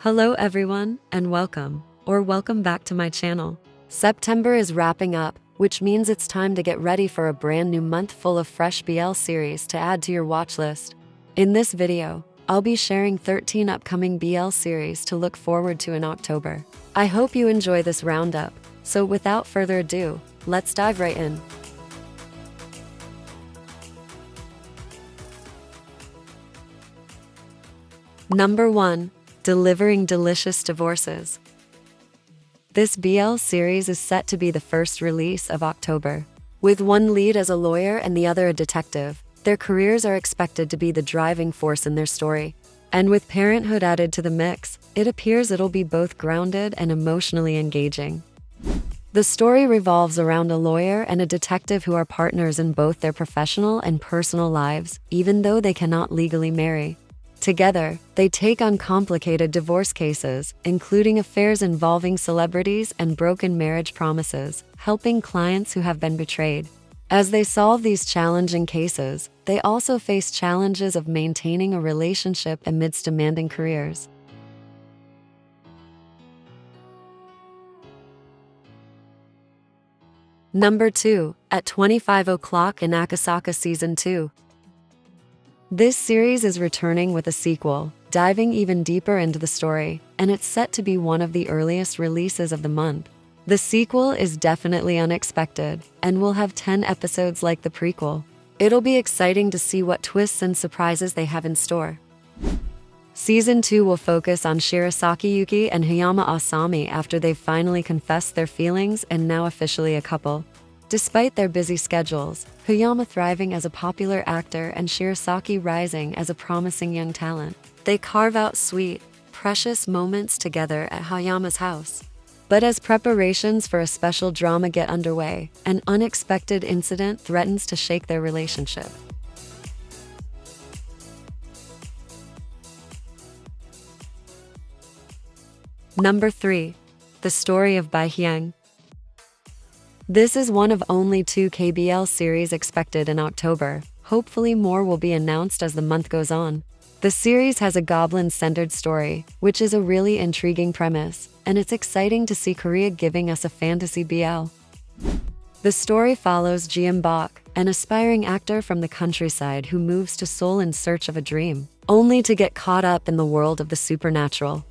Hello everyone, and welcome back to my channel. September is wrapping up, which means it's time to get ready for a brand new month full of fresh BL series to add to your watch list. In this video, I'll be sharing 13 upcoming BL series to look forward to in October. I hope you enjoy this roundup, so without further ado, let's dive right in. Number 1. Delivering Delicious Divorces. This BL series is set to be the first release of October. With one lead as a lawyer and the other a detective, their careers are expected to be the driving force in their story. And with parenthood added to the mix, it appears it'll be both grounded and emotionally engaging. The story revolves around a lawyer and a detective who are partners in both their professional and personal lives, even though they cannot legally marry. Together, they take on complicated divorce cases, including affairs involving celebrities and broken marriage promises, helping clients who have been betrayed. As they solve these challenging cases, they also face challenges of maintaining a relationship amidst demanding careers. Number 2. At 25 o'clock in Akasaka Season 2. This series is returning with a sequel, diving even deeper into the story, and it's set to be one of the earliest releases of the month. The sequel is definitely unexpected, and will have 10 episodes like the prequel. It'll be exciting to see what twists and surprises they have in store. Season 2 will focus on Shirasaki Yuki and Hayama Asami after they've finally confessed their feelings and now officially a couple. Despite their busy schedules, Hayama thriving as a popular actor and Shirasaki rising as a promising young talent, they carve out sweet, precious moments together at Hayama's house. But as preparations for a special drama get underway, an unexpected incident threatens to shake their relationship. Number 3. The Story of Bai Hyang. This is one of only 2 KBL series expected in October. Hopefully more will be announced as the month goes on. The series has a goblin-centered story, which is a really intriguing premise, and it's exciting to see Korea giving us a fantasy BL. The story follows Ji Bok, an aspiring actor from the countryside who moves to Seoul in search of a dream, only to get caught up in the world of the supernatural.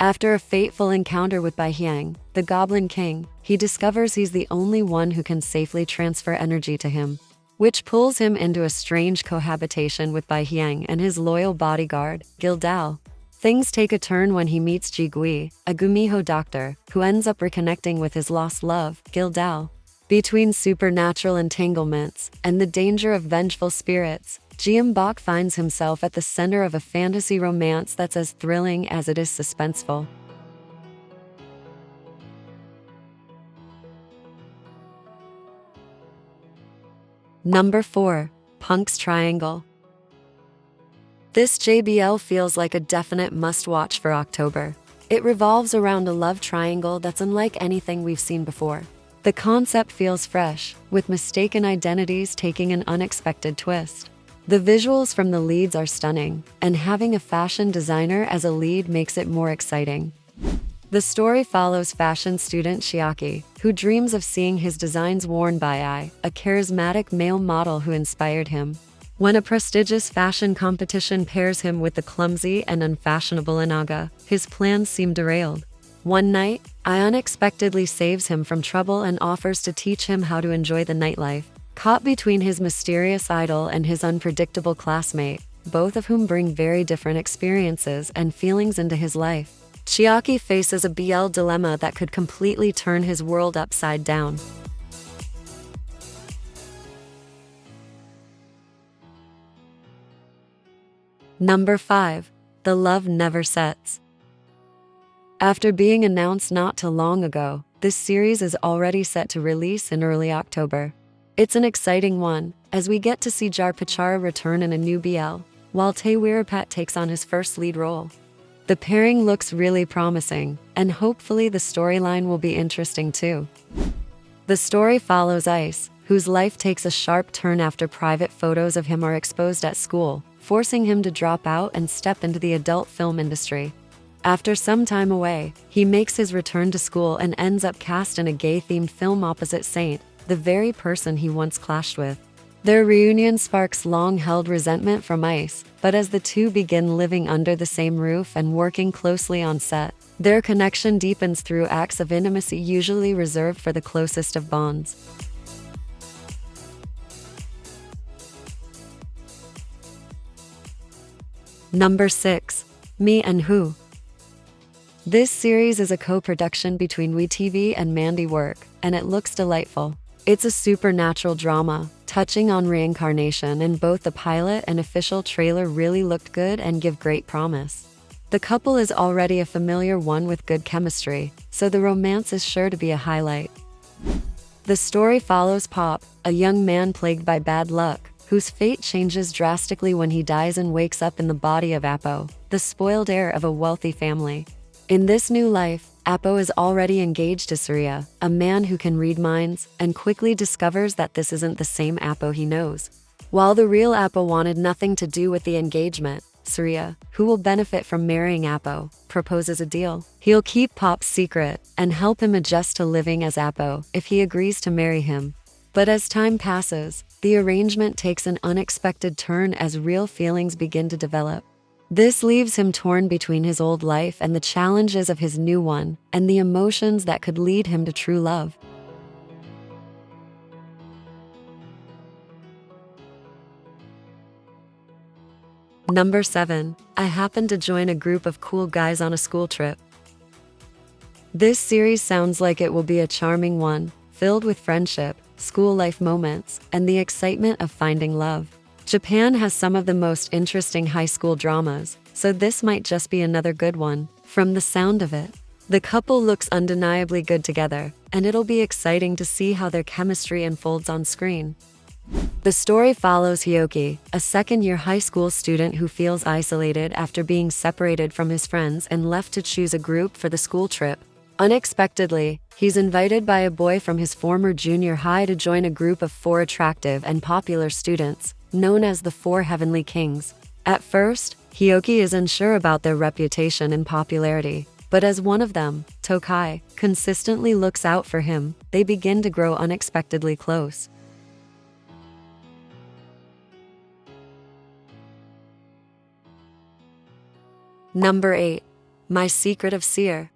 After a fateful encounter with Bai Hyang, the Goblin King, he discovers he's the only one who can safely transfer energy to him, which pulls him into a strange cohabitation with Bai Hyang and his loyal bodyguard, Gil Dao. Things take a turn when he meets Ji Gui, a Gumiho doctor, who ends up reconnecting with his lost love, Gil Dao. Between supernatural entanglements and the danger of vengeful spirits, Ji Bok finds himself at the center of a fantasy romance that's as thrilling as it is suspenseful. Number 4. Punk's Triangle. This JBL feels like a definite must-watch for October. It revolves around a love triangle that's unlike anything we've seen before. The concept feels fresh, with mistaken identities taking an unexpected twist. The visuals from the leads are stunning, and having a fashion designer as a lead makes it more exciting. The story follows fashion student Chiaki, who dreams of seeing his designs worn by Ai, a charismatic male model who inspired him. When a prestigious fashion competition pairs him with the clumsy and unfashionable Inaga, his plans seem derailed. One night, Ai unexpectedly saves him from trouble and offers to teach him how to enjoy the nightlife. Caught between his mysterious idol and his unpredictable classmate, both of whom bring very different experiences and feelings into his life, Chiaki faces a BL dilemma that could completely turn his world upside down. Number 5. The Love Never Sets. After being announced not too long ago, this series is already set to release in early October. It's an exciting one, as we get to see Jar Pachara return in a new BL, while Tae Weerapat takes on his first lead role. The pairing looks really promising, and hopefully the storyline will be interesting too. The story follows Ice, whose life takes a sharp turn after private photos of him are exposed at school, forcing him to drop out and step into the adult film industry. After some time away, he makes his return to school and ends up cast in a gay-themed film opposite Saint, the very person he once clashed with. Their reunion sparks long-held resentment from Ice, but as the two begin living under the same roof and working closely on set, their connection deepens through acts of intimacy usually reserved for the closest of bonds. Number 6. Me and Who. This series is a co-production between WeTV and Mandy Work, and it looks delightful. It's a supernatural drama, touching on reincarnation, and both the pilot and official trailer really looked good and give great promise. The couple is already a familiar one with good chemistry, so the romance is sure to be a highlight. The story follows Pop, a young man plagued by bad luck, whose fate changes drastically when he dies and wakes up in the body of Apo, the spoiled heir of a wealthy family. In this new life, Apo is already engaged to Surya, a man who can read minds, and quickly discovers that this isn't the same Apo he knows. While the real Apo wanted nothing to do with the engagement, Surya, who will benefit from marrying Apo, proposes a deal. He'll keep Pop's secret and help him adjust to living as Apo if he agrees to marry him. But as time passes, the arrangement takes an unexpected turn as real feelings begin to develop. This leaves him torn between his old life and the challenges of his new one, and the emotions that could lead him to true love. Number 7. I happened to join a group of cool guys on a school trip. This series sounds like it will be a charming one, filled with friendship, school life moments, and the excitement of finding love. Japan has some of the most interesting high school dramas, so this might just be another good one, from the sound of it. The couple looks undeniably good together, and it'll be exciting to see how their chemistry unfolds on screen. The story follows Hyoki, a second-year high school student who feels isolated after being separated from his friends and left to choose a group for the school trip. Unexpectedly, he's invited by a boy from his former junior high to join a group of 4 attractive and popular students, known as the 4 Heavenly Kings. At first, Hyoki is unsure about their reputation and popularity, but as one of them, Tokai, consistently looks out for him, they begin to grow unexpectedly close. Number 8. My Secret of Seer.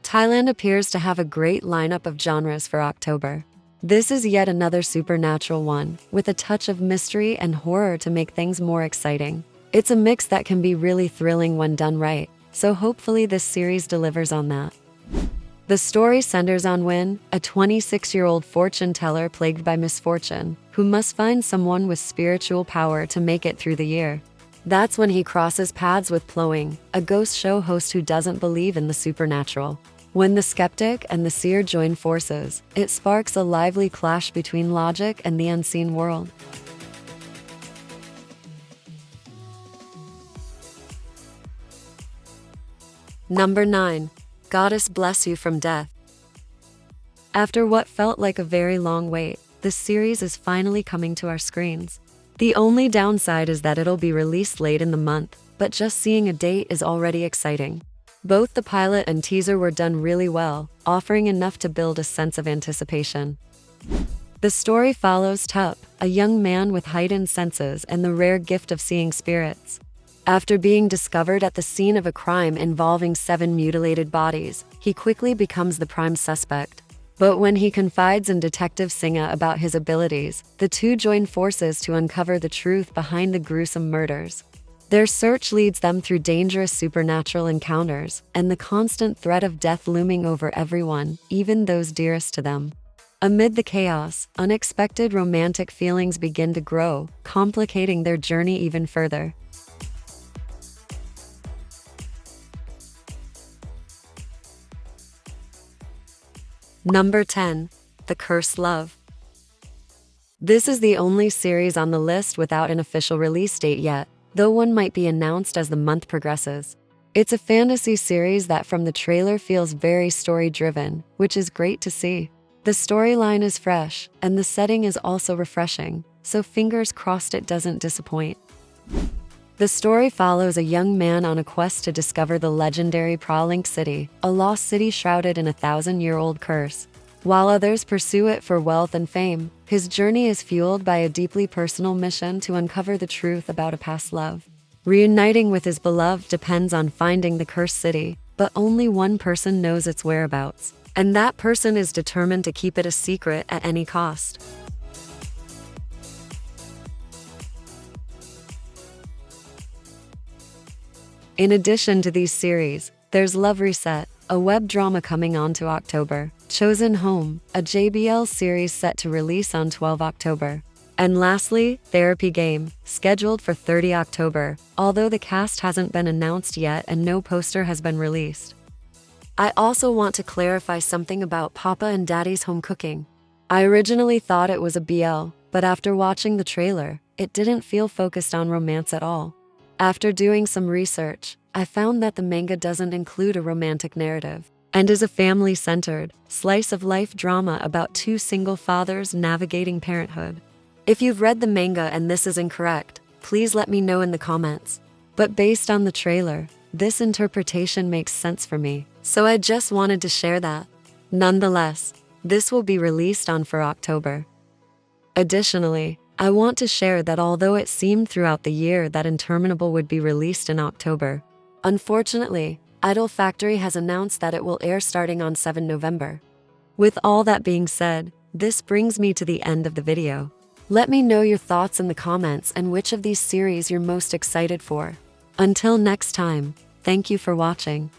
Thailand appears to have a great lineup of genres for October. This is yet another supernatural one, with a touch of mystery and horror to make things more exciting. It's a mix that can be really thrilling when done right, so hopefully this series delivers on that. The story centers on Win, a 26-year-old fortune teller plagued by misfortune, who must find someone with spiritual power to make it through the year. That's when he crosses paths with Ploing, a ghost show host who doesn't believe in the supernatural. When the skeptic and the seer join forces, it sparks a lively clash between logic and the unseen world. Number 9. Goddess Bless You from Death. After what felt like a very long wait, the series is finally coming to our screens. The only downside is that it'll be released late in the month, but just seeing a date is already exciting. Both the pilot and teaser were done really well, offering enough to build a sense of anticipation. The story follows Tup, a young man with heightened senses and the rare gift of seeing spirits. After being discovered at the scene of a crime involving 7 mutilated bodies, he quickly becomes the prime suspect. But when he confides in Detective Singha about his abilities, the two join forces to uncover the truth behind the gruesome murders. Their search leads them through dangerous supernatural encounters, and the constant threat of death looming over everyone, even those dearest to them. Amid the chaos, unexpected romantic feelings begin to grow, complicating their journey even further. Number 10. The Cursed Love. This is the only series on the list without an official release date yet, though one might be announced as the month progresses. It's a fantasy series that from the trailer feels very story-driven, which is great to see. The storyline is fresh, and the setting is also refreshing, so fingers crossed it doesn't disappoint. The story follows a young man on a quest to discover the legendary Pralink City, a lost city shrouded in a 1,000-year-old curse. While others pursue it for wealth and fame, his journey is fueled by a deeply personal mission to uncover the truth about a past love. Reuniting with his beloved depends on finding the cursed city, but only one person knows its whereabouts, and that person is determined to keep it a secret at any cost. In addition to these series, there's Love Reset, a web drama coming on to October, Chosen Home, a JBL series set to release on 12 October. And lastly, Therapy Game, scheduled for 30 October, although the cast hasn't been announced yet and no poster has been released. I also want to clarify something about Papa and Daddy's home cooking. I originally thought it was a BL, but after watching the trailer, it didn't feel focused on romance at all. After doing some research, I found that the manga doesn't include a romantic narrative and is a family-centered, slice-of-life drama about two single fathers navigating parenthood. If you've read the manga and this is incorrect, please let me know in the comments. But based on the trailer, this interpretation makes sense for me, so I just wanted to share that. Nonetheless, this will be released on for October. Additionally, I want to share that although it seemed throughout the year that Interminable would be released in October, unfortunately, Idol Factory has announced that it will air starting on 7 November. With all that being said, this brings me to the end of the video. Let me know your thoughts in the comments and which of these series you're most excited for. Until next time, thank you for watching.